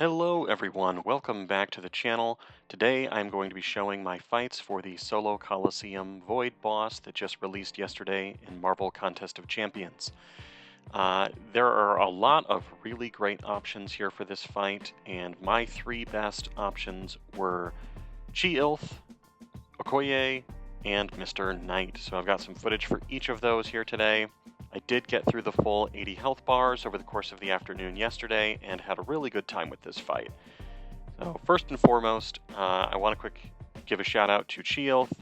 Hello everyone, welcome back to the channel. Today I'm going to be showing my fights for the Solo Coliseum Void boss that just released yesterday in Marvel Contest of Champions. There are a lot of really great options here for this fight, and my three best options were Chi-Ilth, Okoye, and Mr. Knight. So I've got some footage for each of those here today. I did get through the full 80 health bars over the course of the afternoon yesterday and had a really good time with this fight. So first and foremost, I want to give a shout out to Chi-Ilth.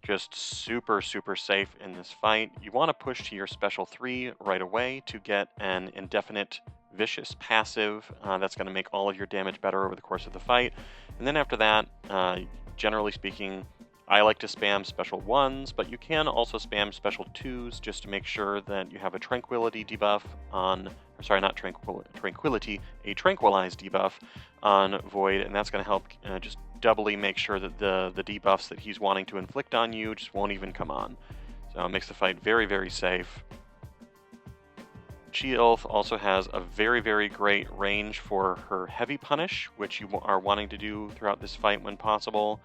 Just super safe in this fight. You want to push to your special 3 right away to get an indefinite vicious passive that's going to make all of your damage better over the course of the fight. And then after that, generally speaking, I like to spam special 1s, but you can also spam special 2s just to make sure that you have a tranquility debuff on, or sorry, not tranquility, a tranquilize debuff on Void, and that's going to help just doubly make sure that the debuffs that he's wanting to inflict on you just won't even come on. So it makes the fight very safe. Chi-Ilth also has a very great range for her heavy punish, which you are wanting to do throughout this fight when possible.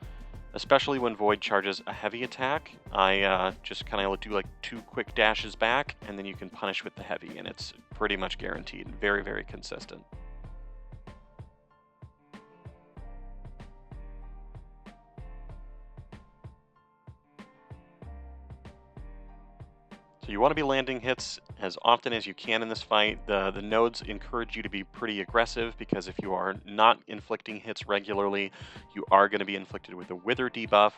Especially when Void charges a heavy attack, I just kind of do like 2 quick dashes back, and then you can punish with the heavy, and it's pretty much guaranteed. Very consistent. So you want to be landing hits as often as you can in this fight. The nodes encourage you to be pretty aggressive because if you are not inflicting hits regularly, you are going to be inflicted with a Wither debuff.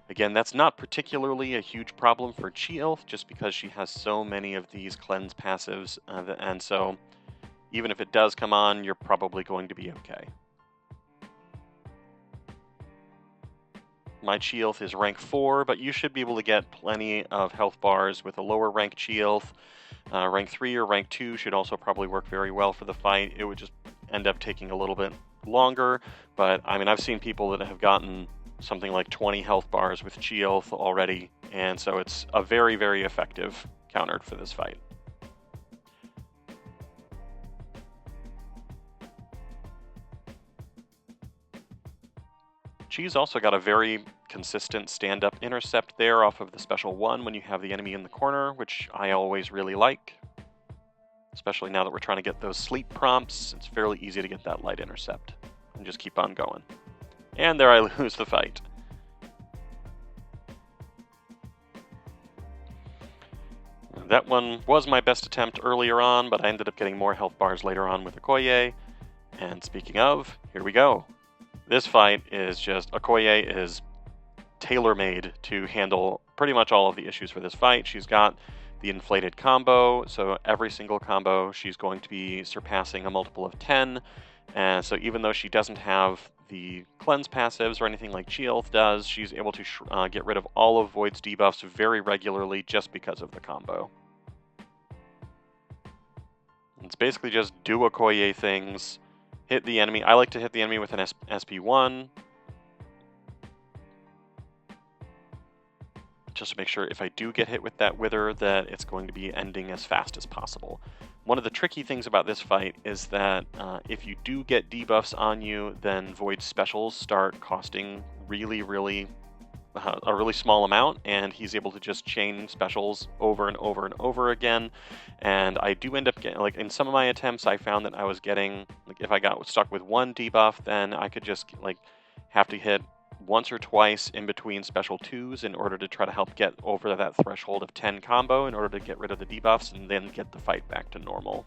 Again, that's not particularly a huge problem for Chi-Ilth just because she has so many of these cleanse passives, and so even if it does come on, you're probably going to be okay. My Chi-Ilth is rank 4, but you should be able to get plenty of health bars with a lower rank Chi-Ilth. Rank 3 or rank 2 should also probably work very well for the fight. It would just end up taking a little bit longer, but I mean, I've seen people that have gotten something like 20 health bars with Chi-Ilth already, and so it's a very effective counter for this fight. Chi's also got a very consistent stand-up intercept there off of the special 1 when you have the enemy in the corner, which I always really like. Especially now that we're trying to get those sleep prompts, it's fairly easy to get that light intercept. And just keep on going. And there I lose the fight. That one was my best attempt earlier on, but I ended up getting more health bars later on with Okoye. And speaking of, here we go. This fight is just, Okoye is tailor-made to handle pretty much all of the issues for this fight. She's got the inflated combo, so every single combo she's going to be surpassing a multiple of 10. And so even though she doesn't have the cleanse passives or anything like Chi-Ilth does, she's able to get rid of all of Void's debuffs very regularly just because of the combo. It's basically just do Okoye things, hit the enemy. I like to hit the enemy with an SP1, just to make sure if I do get hit with that Wither that it's going to be ending as fast as possible. One of the tricky things about this fight is that if you do get debuffs on you, then Void specials start costing a really small amount, and he's able to just chain specials over and over again. And I do end up getting, like in some of my attempts, I found that I was getting, like if I got stuck with one debuff, then I could just like have to hit once or twice in between special 2s in order to try to help get over that threshold of 10 combo in order to get rid of the debuffs and then get the fight back to normal.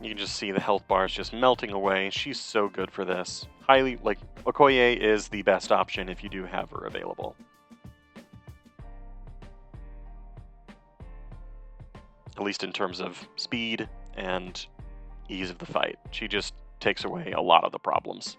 You can just see the health bars just melting away. She's so good for this. Highly, like, Okoye is the best option if you do have her available. At least in terms of speed and ease of the fight. She just takes away a lot of the problems.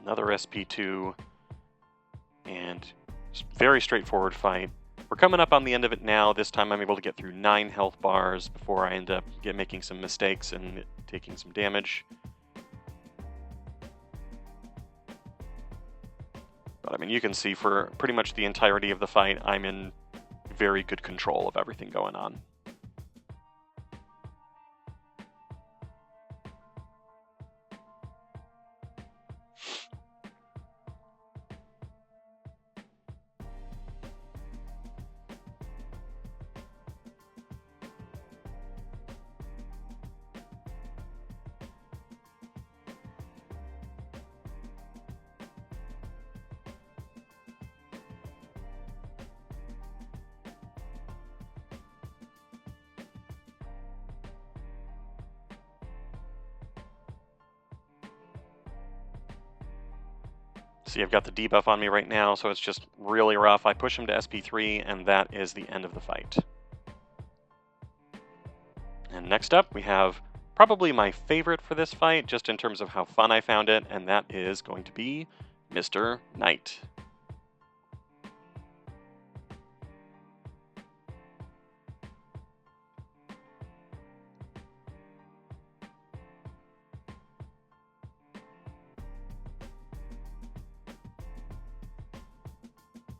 Another SP2, and very straightforward fight. We're coming up on the end of it now. This time I'm able to get through 9 health bars before I end up making some mistakes and taking some damage. But I mean, you can see for pretty much the entirety of the fight, I'm in very good control of everything going on. See, I've got the debuff on me right now, so it's just really rough. I push him to SP3, and that is the end of the fight. And next up, we have probably my favorite for this fight, just in terms of how fun I found it, and that is going to be Mr. Knight.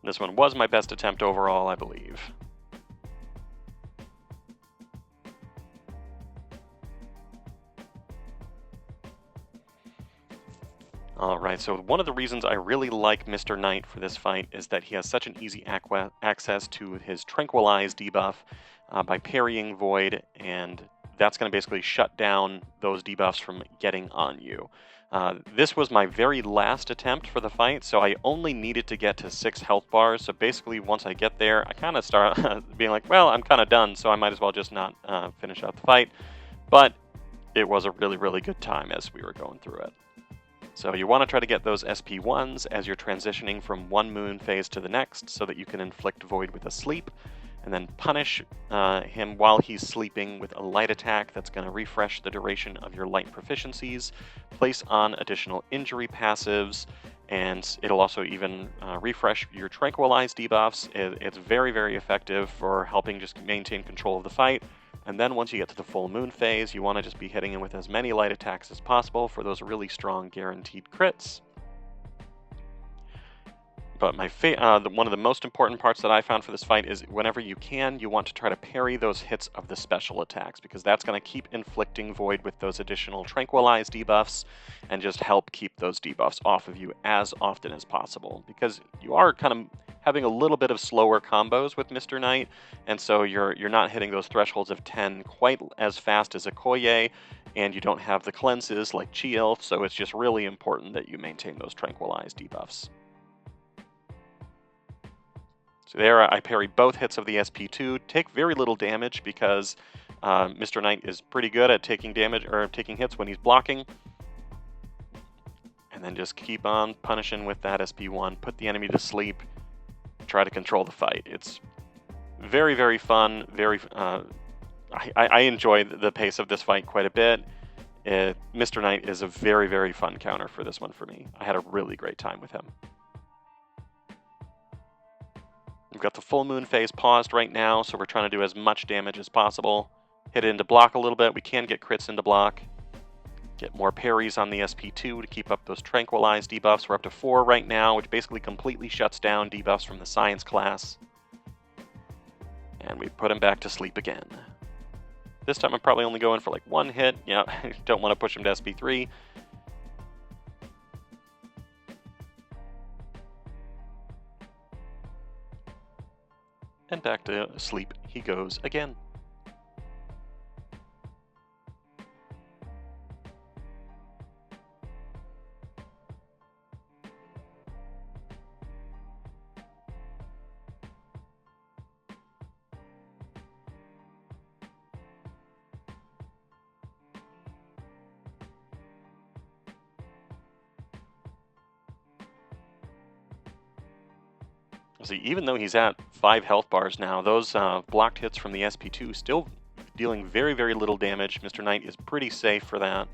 This one was my best attempt overall, I believe. Alright, so one of the reasons I really like Mr. Knight for this fight is that he has such an easy access to his Tranquilize debuff by parrying Void, and that's going to basically shut down those debuffs from getting on you. This was my very last attempt for the fight, so I only needed to get to 6 health bars, so basically once I get there, I kind of start being like, well, I'm kind of done, so I might as well just not finish out the fight. But it was a really, really good time as we were going through it. So you want to try to get those SP1s as you're transitioning from one moon phase to the next so that you can inflict Void with a sleep, and then punish him while he's sleeping with a light attack that's going to refresh the duration of your light proficiencies, place on additional injury passives, and it'll also even refresh your Tranquilize debuffs. It's very, very effective for helping just maintain control of the fight. And then once you get to the full moon phase, you want to just be hitting him with as many light attacks as possible for those really strong guaranteed crits. But one of the most important parts that I found for this fight is whenever you can, you want to try to parry those hits of the special attacks, because that's going to keep inflicting Void with those additional Tranquilize debuffs and just help keep those debuffs off of you as often as possible, because you are kind of having a little bit of slower combos with Mr. Knight, and so you're not hitting those thresholds of 10 quite as fast as Okoye, and you don't have the cleanses like Chi-Elf, so it's just really important that you maintain those Tranquilize debuffs. So there I parry both hits of the SP2, take very little damage because Mr. Knight is pretty good at taking damage or taking hits when he's blocking. And then just keep on punishing with that SP1, put the enemy to sleep, try to control the fight. It's very, very fun. I enjoy the pace of this fight quite a bit. Mr. Knight is a very, very fun counter for this one for me. I had a really great time with him. We've got the full moon phase paused right now, so we're trying to do as much damage as possible. Hit it into block a little bit. We can get crits into block. Get more parries on the SP2 to keep up those Tranquilize debuffs. We're up to 4 right now, which basically completely shuts down debuffs from the Science class. And we put him back to sleep again. This time I'm probably only going for like 1 hit. Yeah, I don't want to push him to SP3. And back to sleep he goes again. See, even though he's at 5 health bars now, those blocked hits from the SP2 still dealing very, very little damage. Mr. Knight is pretty safe for that.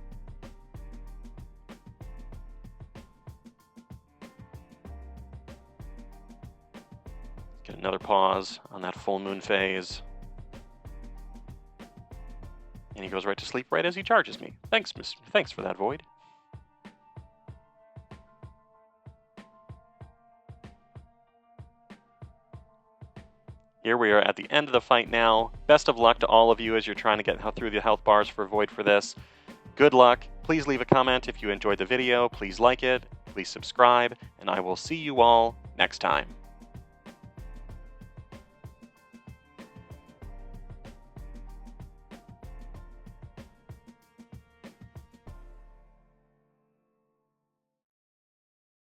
Get another pause on that full moon phase. And he goes right to sleep right as he charges me. Thanks for that, Void. Here we are at the end of the fight now. Best of luck to all of you as you're trying to get through the health bars for Void for this. Good luck. Please leave a comment if you enjoyed the video. Please like it. Please subscribe. And I will see you all next time.